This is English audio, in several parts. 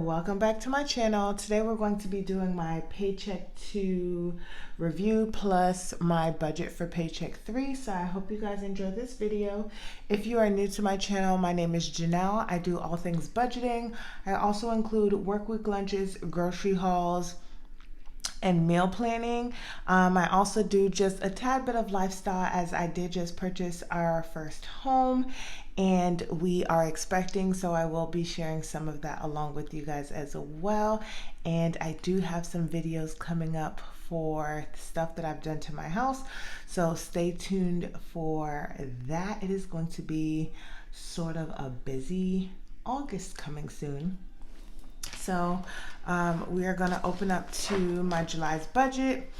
Welcome back to my channel. Today we're going to be doing my Paycheck 2 review plus my budget for Paycheck 3. So I hope you guys enjoy this video. If you are new to my channel, my name is Janelle. I do all things budgeting. I also include work week lunches, grocery hauls, and meal planning. I also do just a tad bit of lifestyle, as I did just purchase our first home and we are expecting, so I will be sharing some of that along with you guys as well. And I do have some videos coming up for stuff that I've done to my house, so stay tuned for that. It is going to be sort of a busy August coming soon. So we are going to open up to my July's budget.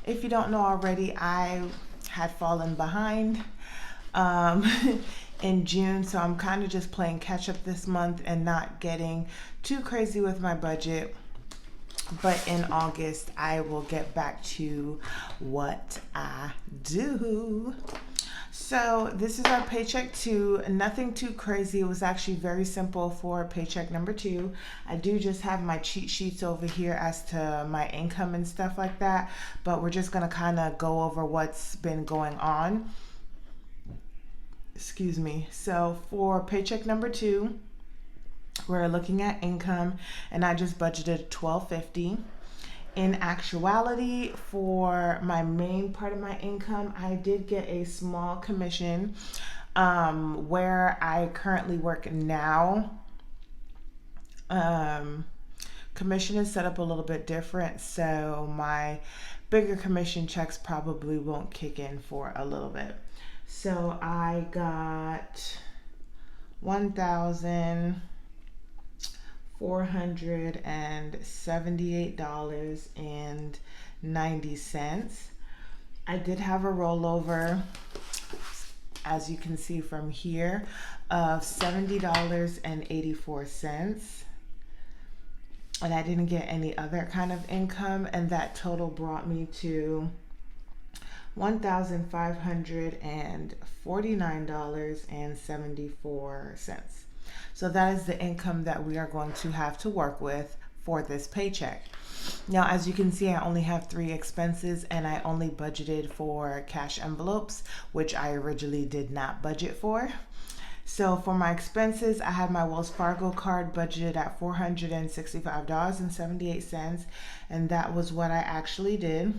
If you don't know already, I had fallen behind in June, so I'm kind of just playing catch up this month and not getting too crazy with my budget. But in August, I will get back to what I do. So this is our Paycheck 2, nothing too crazy. It was actually very simple for Paycheck number 2. I do just have my cheat sheets over here as to my income and stuff like that, but we're just gonna kind of go over what's been going on. Excuse me. So for Paycheck number 2, we're looking at income, and I just budgeted $12.50. In actuality, for my main part of my income, I did get a small commission. Where I currently work now, commission is set up a little bit different, so my bigger commission checks probably won't kick in for a little bit. So I got $1,478.90. I did have a rollover, as you can see from here, of $70.84. And I didn't get any other kind of income, and that total brought me to $1,549.74. So that is the income that we are going to have to work with for this paycheck. Now, as you can see, I only have 3 expenses, and I only budgeted for cash envelopes, which I originally did not budget for. So for my expenses, I had my Wells Fargo card budgeted at $465.78, and that was what I actually did.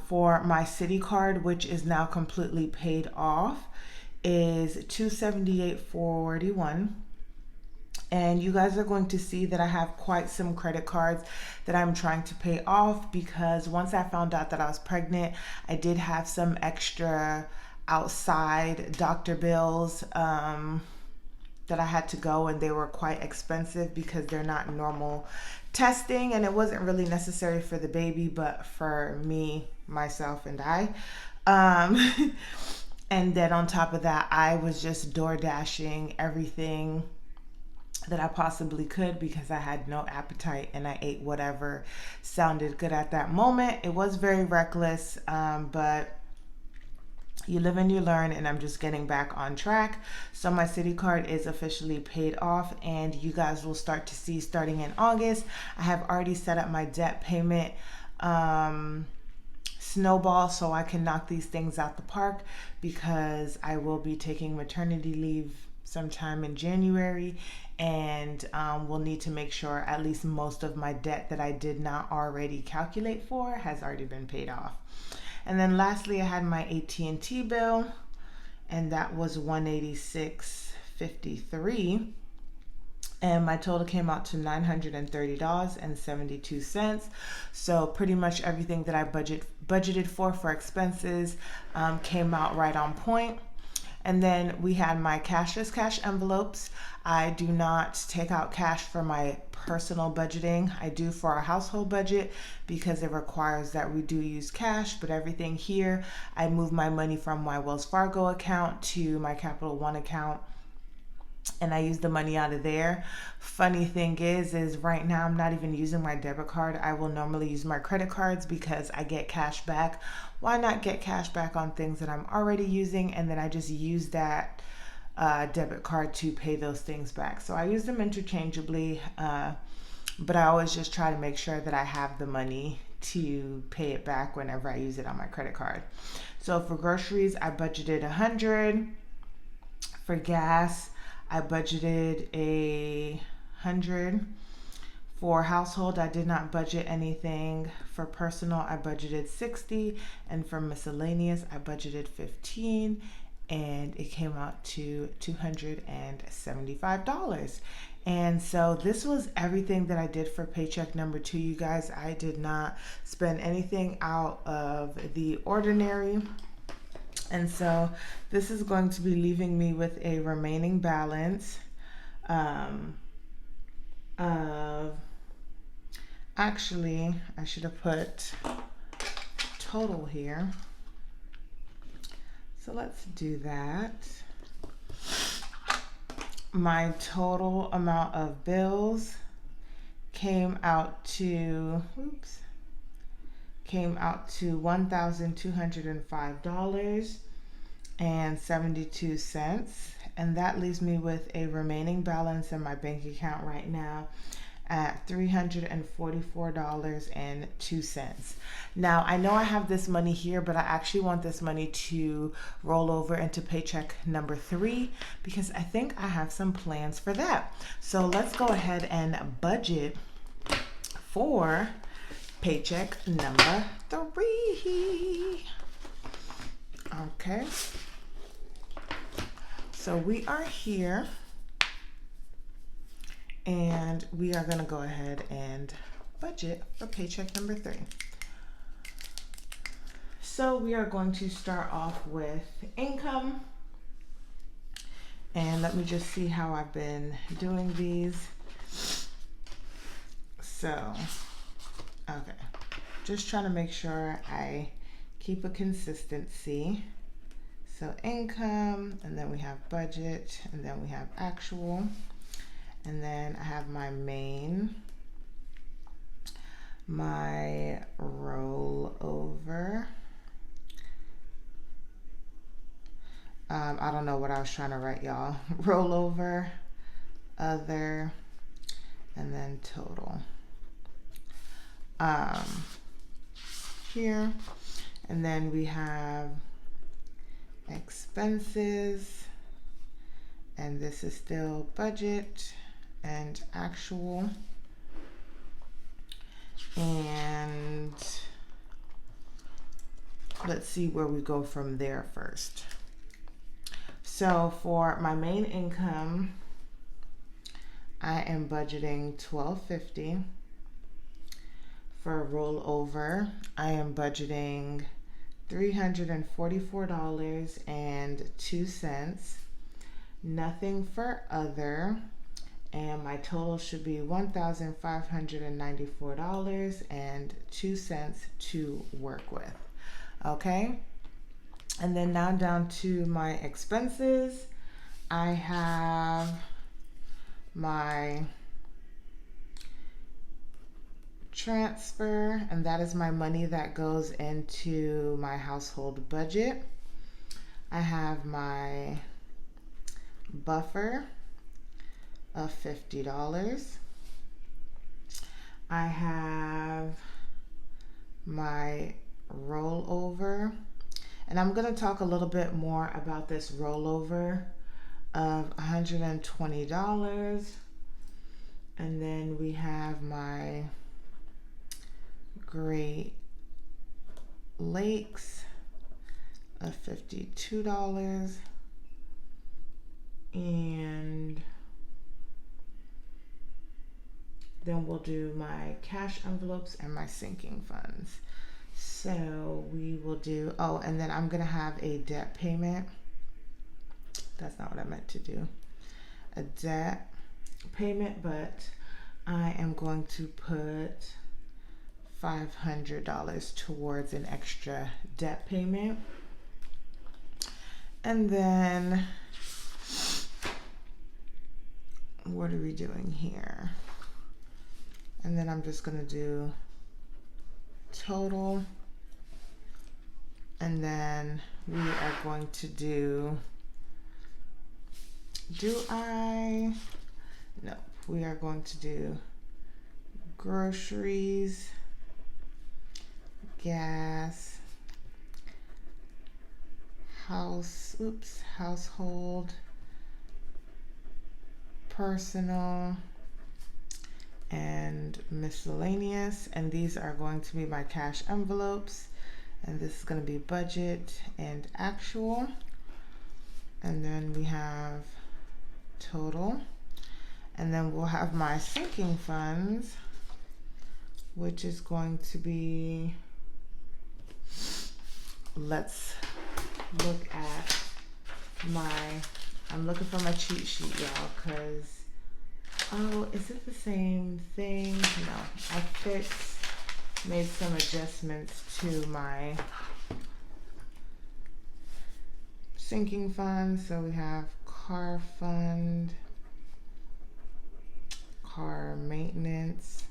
For my Citi card, which is now completely paid off, is $278.41. And you guys are going to see that I have quite some credit cards that I'm trying to pay off, because once I found out that I was pregnant, I did have some extra outside doctor bills that I had to go, and they were quite expensive because they're not normal testing, and it wasn't really necessary for the baby, but for me, myself, and I. And then on top of that, I was just door dashing everything that I possibly could because I had no appetite, and I ate whatever sounded good at that moment. It was very reckless, but you live and you learn, and I'm just getting back on track. So my Citi card is officially paid off, and you guys will start to see starting in August. I have already set up my debt payment snowball so I can knock these things out the park, because I will be taking maternity leave sometime in January, and we'll need to make sure at least most of my debt that I did not already calculate for has already been paid off. And then lastly, I had my AT&T bill, and that was $186.53. And my total came out to $930.72. So pretty much everything that I budgeted for expenses came out right on point. And then we had my cashless cash envelopes. I do not take out cash for my personal budgeting. I do for our household budget because it requires that we do use cash, but everything here, I move my money from my Wells Fargo account to my Capital One account, and I use the money out of there. Funny thing is right now I'm not even using my debit card. I will normally use my credit cards because I get cash back. Why not get cash back on things that I'm already using, and then I just use that debit card to pay those things back. So I use them interchangeably, but I always just try to make sure that I have the money to pay it back whenever I use it on my credit card. So for groceries, I budgeted $100. For gas, I budgeted $100. For household, I did not budget anything. For personal, I budgeted $60, and for miscellaneous, I budgeted $15, and it came out to $275. And so this was everything that I did for paycheck number 2, you guys. I did not spend anything out of the ordinary. And so this is going to be leaving me with a remaining balance of, actually, I should have put total here. So let's do that. My total amount of bills came out to $1,205.72, and that leaves me with a remaining balance in my bank account right now at $344.02. Now, I know I have this money here, but I actually want this money to roll over into paycheck number 3 because I think I have some plans for that. So let's go ahead and budget for paycheck number 3. Okay. So we are here. And we are going to go ahead and budget for paycheck number 3. So we are going to start off with income. And let me just see how I've been doing these. So, okay. Just trying to make sure I keep a consistency. So income, and then we have budget, and then we have actual. And then I have my main, my rollover. I don't know what I was trying to write, y'all. Rollover, other, and then total. Here. And then we have expenses. And this is still budget and actual. And let's see where we go from there first. So for my main income, I am budgeting $1,250. For rollover, I am budgeting $344.02. Nothing for other, and my total should be $1,594.02 to work with. Okay, and then now down to my expenses. I have my transfer, and that is my money that goes into my household budget. I have my buffer of $50. I have my rollover, and I'm going to talk a little bit more about this rollover of $120. And then we have my Great Lakes of $52. And then we'll do my cash envelopes and my sinking funds. So we will do, oh, and then I'm going to have a debt payment. That's not what I meant to do. A debt payment, but I am going to put $500 towards an extra debt payment. And then what are we doing here? And then I'm just going to do total. And then we are going to do No, we are going to do groceries, gas, household, personal, and miscellaneous. And these are going to be my cash envelopes. And this is going to be budget and actual. And then we have total. And then we'll have my sinking funds, which is going to be, let's look at I'm looking for my cheat sheet, y'all, because, oh, is it the same thing? No, I made some adjustments to my sinking fund. So we have car fund, car maintenance,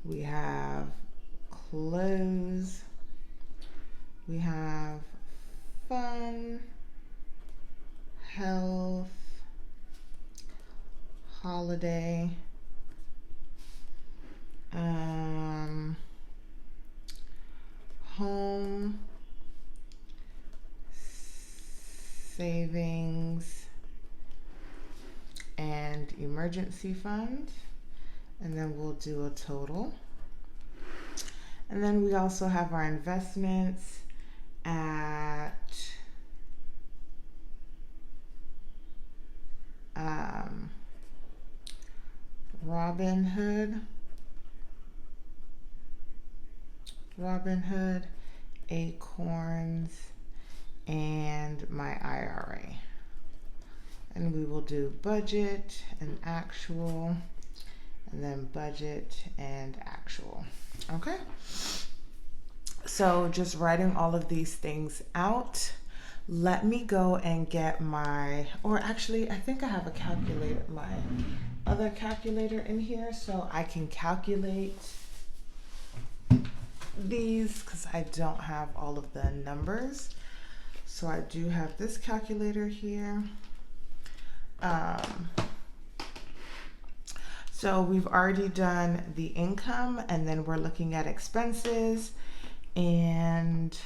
we have clothes, we have fun, health, holiday, home, savings, and emergency fund. And then we'll do a total. And then we also have our investments at Robinhood, Acorns, and my IRA. And we will do budget and actual, and then budget and actual. Okay. So just writing all of these things out. Let me go and get I think I have a calculator, my other calculator in here, so I can calculate these because I don't have all of the numbers. So I do have this calculator here. So we've already done the income, and then we're looking at expenses, and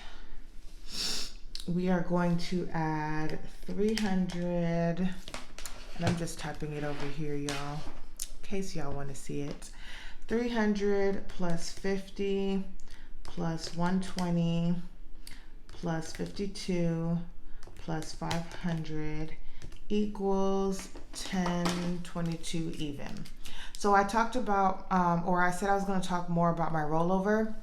we are going to add 300, and I'm just typing it over here, y'all, in case y'all want to see it. 300 plus 50 plus 120 plus 52 plus 500 equals 1022 even. So I talked about, or I said I was going to talk more about my rollover.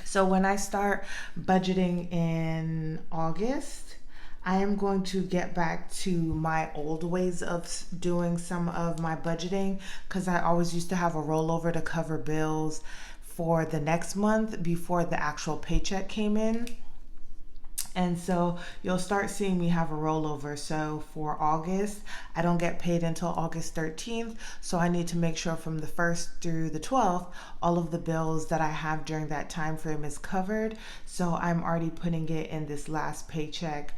So when I start budgeting in August, I am going to get back to my old ways of doing some of my budgeting, because I always used to have a rollover to cover bills for the next month before the actual paycheck came in. And so you'll start seeing me have a rollover. So for August, I don't get paid until August 13th. So I need to make sure from the 1st through the 12th, all of the bills that I have during that time frame is covered. So I'm already putting it in this last paycheck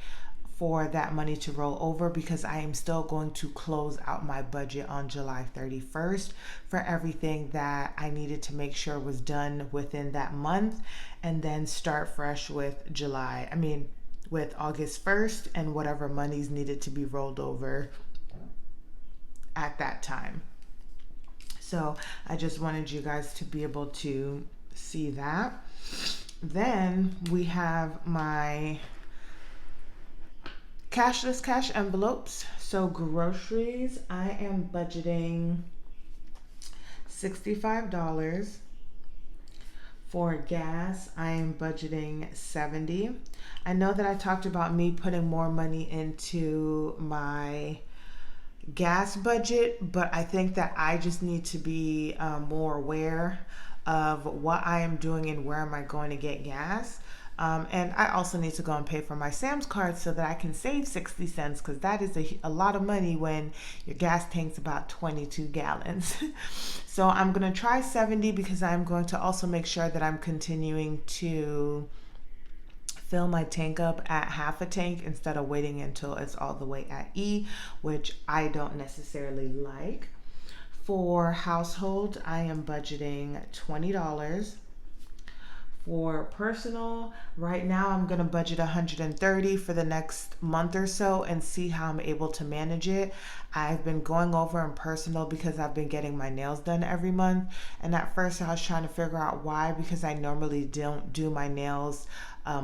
for that money to roll over, because I am still going to close out my budget on July 31st for everything that I needed to make sure was done within that month, and then start fresh with with August 1st and whatever monies needed to be rolled over at that time. So I just wanted you guys to be able to see that. Then we have my cashless cash envelopes. So groceries, I am budgeting $65. For gas, I am budgeting $70. I know that I talked about me putting more money into my gas budget, but I think that I just need to be more aware of what I am doing and where am I going to get gas. And I also need to go and pay for my Sam's card so that I can save 60 cents, because that is a lot of money when your gas tank's about 22 gallons. So I'm going to try 70, because I'm going to also make sure that I'm continuing to fill my tank up at half a tank instead of waiting until it's all the way at E, which I don't necessarily like. For household, I am budgeting $20. For personal, right now I'm going to budget $130 for the next month or so and see how I'm able to manage it. I've been going over in personal because I've been getting my nails done every month. And at first I was trying to figure out why, because I normally don't do my nails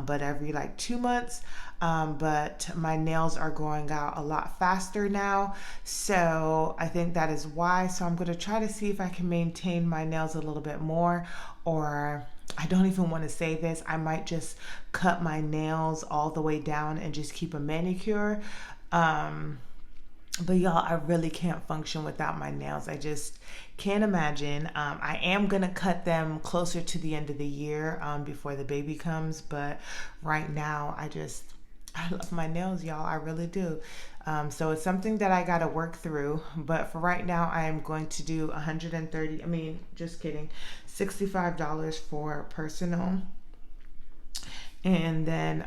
but every like 2 months. But my nails are growing out a lot faster now. So I think that is why. So I'm going to try to see if I can maintain my nails a little bit more, or I don't even want to say this, I might just cut my nails all the way down and just keep a manicure. But y'all, I really can't function without my nails. I just can't imagine. I am going to cut them closer to the end of the year before the baby comes. But right now, I love my nails, y'all. I really do. So it's something that I got to work through. But for right now, I am going to do just kidding, $65 for personal. And then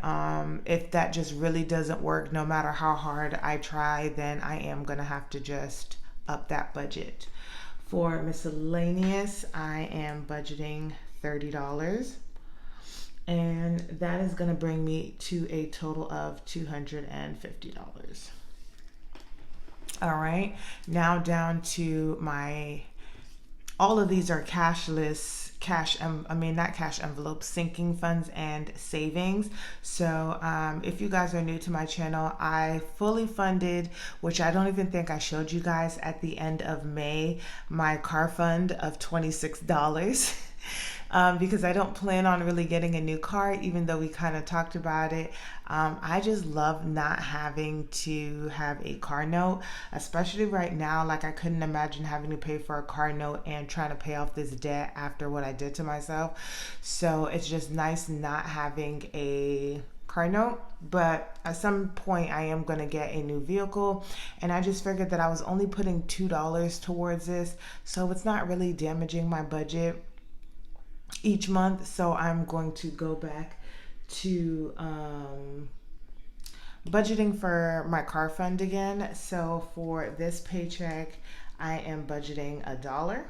if that just really doesn't work, no matter how hard I try, then I am going to have to just up that budget. For miscellaneous, I am budgeting $30. And that is going to bring me to a total of $250. All right, now down to all of these are not cash envelopes, sinking funds and savings. So if you guys are new to my channel, I fully funded, which I don't even think I showed you guys at the end of May, my car fund of $26. Because I don't plan on really getting a new car, even though we kind of talked about it. I just love not having to have a car note, especially right now. Like, I couldn't imagine having to pay for a car note and trying to pay off this debt after what I did to myself. So it's just nice not having a car note. But at some point I am going to get a new vehicle, and I just figured that I was only putting $2 towards this, so it's not really damaging my budget each month. So I'm going to go back to budgeting for my car fund again. So for this paycheck, I am budgeting $1.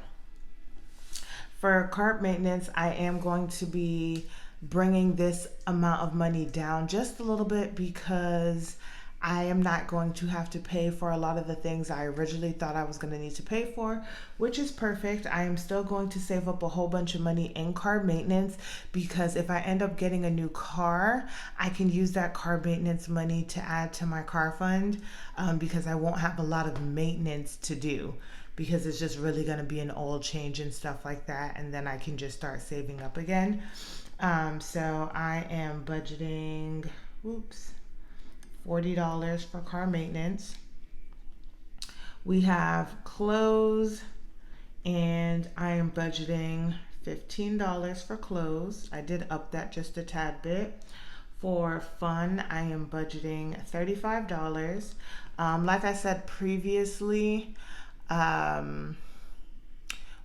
For car maintenance, I am going to be bringing this amount of money down just a little bit, because I am not going to have to pay for a lot of the things I originally thought I was going to need to pay for, which is perfect. I am still going to save up a whole bunch of money in car maintenance, because if I end up getting a new car, I can use that car maintenance money to add to my car fund, because I won't have a lot of maintenance to do, because it's just really going to be an oil change and stuff like that, and then I can just start saving up again. So I am budgeting, $40 for car maintenance. We have clothes, and I am budgeting $15 for clothes. I did up that just a tad bit. For fun, I am budgeting $35. Like I said previously,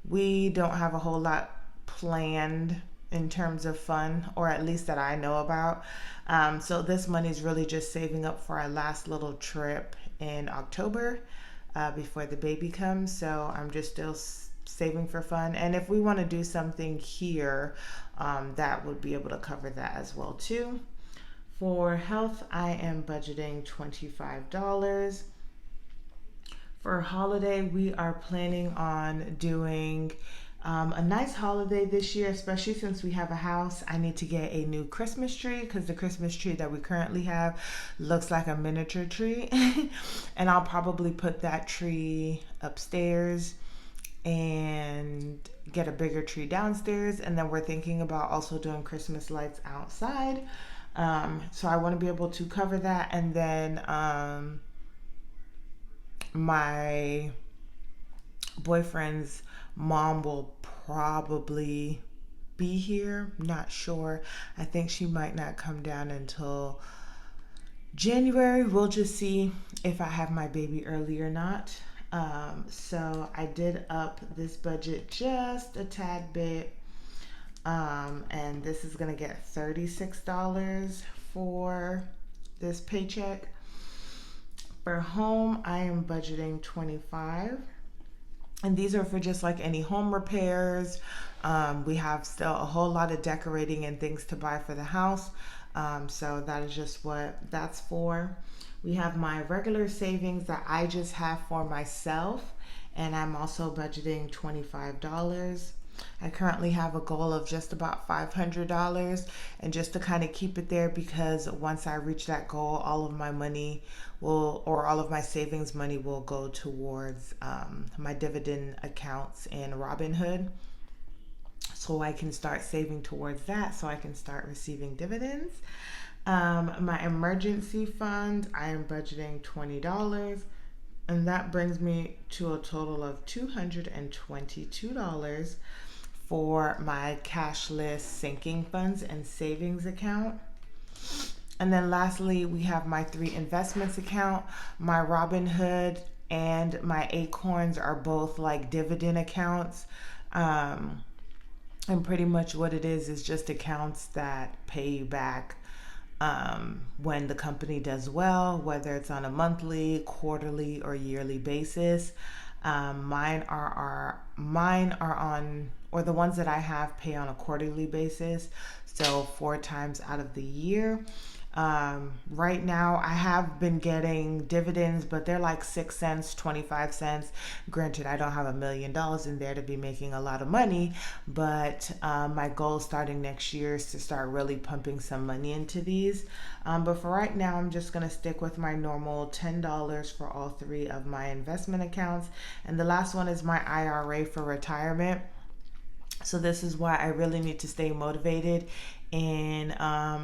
we don't have a whole lot planned in terms of fun, or at least that I know about. So this money is really just saving up for our last little trip in October before the baby comes. So I'm just still saving for fun. And if we want to do something here, that would be able to cover that as well too. For health, I am budgeting $25. For holiday, we are planning on doing a nice holiday this year, especially since we have a house. I need to get a new Christmas tree, because the Christmas tree that we currently have looks like a miniature tree. And I'll probably put that tree upstairs and get a bigger tree downstairs. And then we're thinking about also doing Christmas lights outside. So I want to be able to cover that. And then my boyfriend's mom will probably be here. Not sure. I think she might not come down until January. We'll just see if I have my baby early or not. So I did up this budget just a tad bit. And this is going to get $36 for this paycheck. For home, I am budgeting $25. And these are for just like any home repairs. We have still a whole lot of decorating and things to buy for the house. So that is just what that's for. We have my regular savings that I just have for myself, and I'm also budgeting $25. I currently have a goal of just about $500, and just to kind of keep it there, because once I reach that goal, all of my money will, or all of my savings money will go towards my dividend accounts in Robinhood. So I can start saving towards that so I can start receiving dividends. My emergency fund, I am budgeting $20, and that brings me to a total of $222 for my cashless sinking funds and savings account. And then lastly, we have my 3 investments account. My Robinhood and my Acorns are both like dividend accounts. And pretty much what it is just accounts that pay you back when the company does well, whether it's on a monthly, quarterly, or yearly basis. Mine are on, or the ones that I have pay on a quarterly basis, so 4 times out of the year. Right now I have been getting dividends, but they're like 6 cents, 25 cents. Granted, I don't have $1 million in there to be making a lot of money, but my goal starting next year is to start really pumping some money into these. But for right now, I'm just going to stick with my normal $10 for all 3 of my investment accounts. And the last one is my IRA for retirement. So this is why I really need to stay motivated in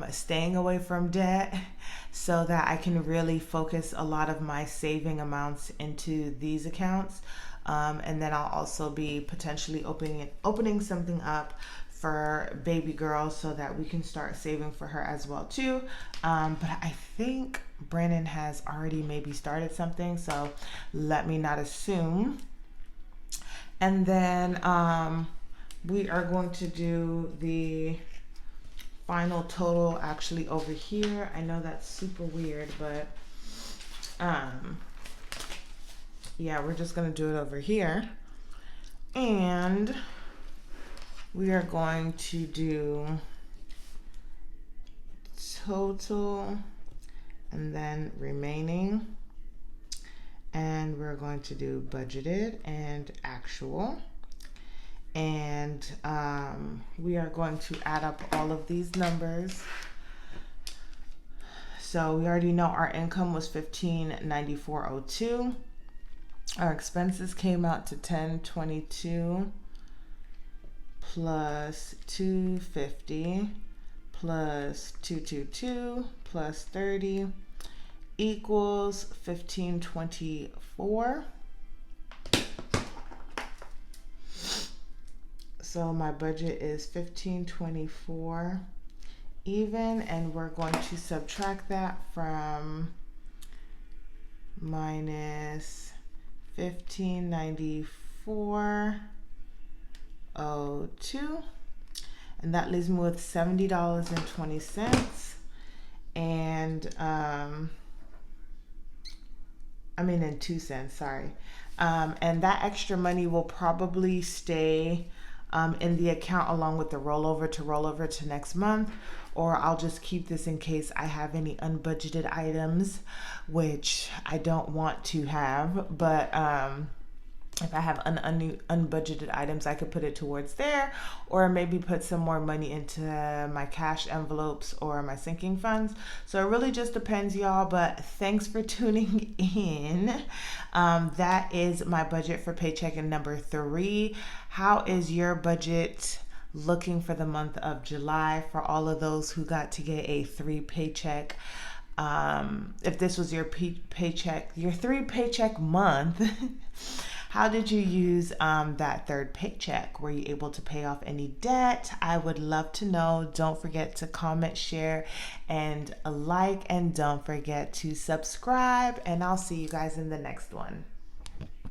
staying away from debt, so that I can really focus a lot of my saving amounts into these accounts. And then I'll also be potentially opening something up for baby girl so that we can start saving for her as well too. But I think Brandon has already maybe started something, so let me not assume. And then we are going to do the final total actually over here. I know that's super weird, but yeah, we're just gonna do it over here. And we are going to do total and then remaining, and we're going to do budgeted and actual. And we are going to add up all of these numbers. So we already know our income was $1594.02. Our expenses came out to $1022 plus $250 plus $222 plus $30 equals $1524. So my budget is $1524 even, and we're going to subtract that from minus $1594.02, and that leaves me with $70.20. And in 2 cents, sorry. And that extra money will probably stay in the account along with the rollover to next month, or I'll just keep this in case I have any unbudgeted items, which I don't want to have, but if I have unbudgeted items, I could put it towards there, or maybe put some more money into my cash envelopes or my sinking funds. So it really just depends, y'all, but thanks for tuning in. That is my budget for paycheck number 3. How is your budget looking for the month of July for all of those who got to get a 3 paycheck? If this was your paycheck, your 3 paycheck month, how did you use that 3rd paycheck? Were you able to pay off any debt? I would love to know. Don't forget to comment, share, and like, and don't forget to subscribe, and I'll see you guys in the next one.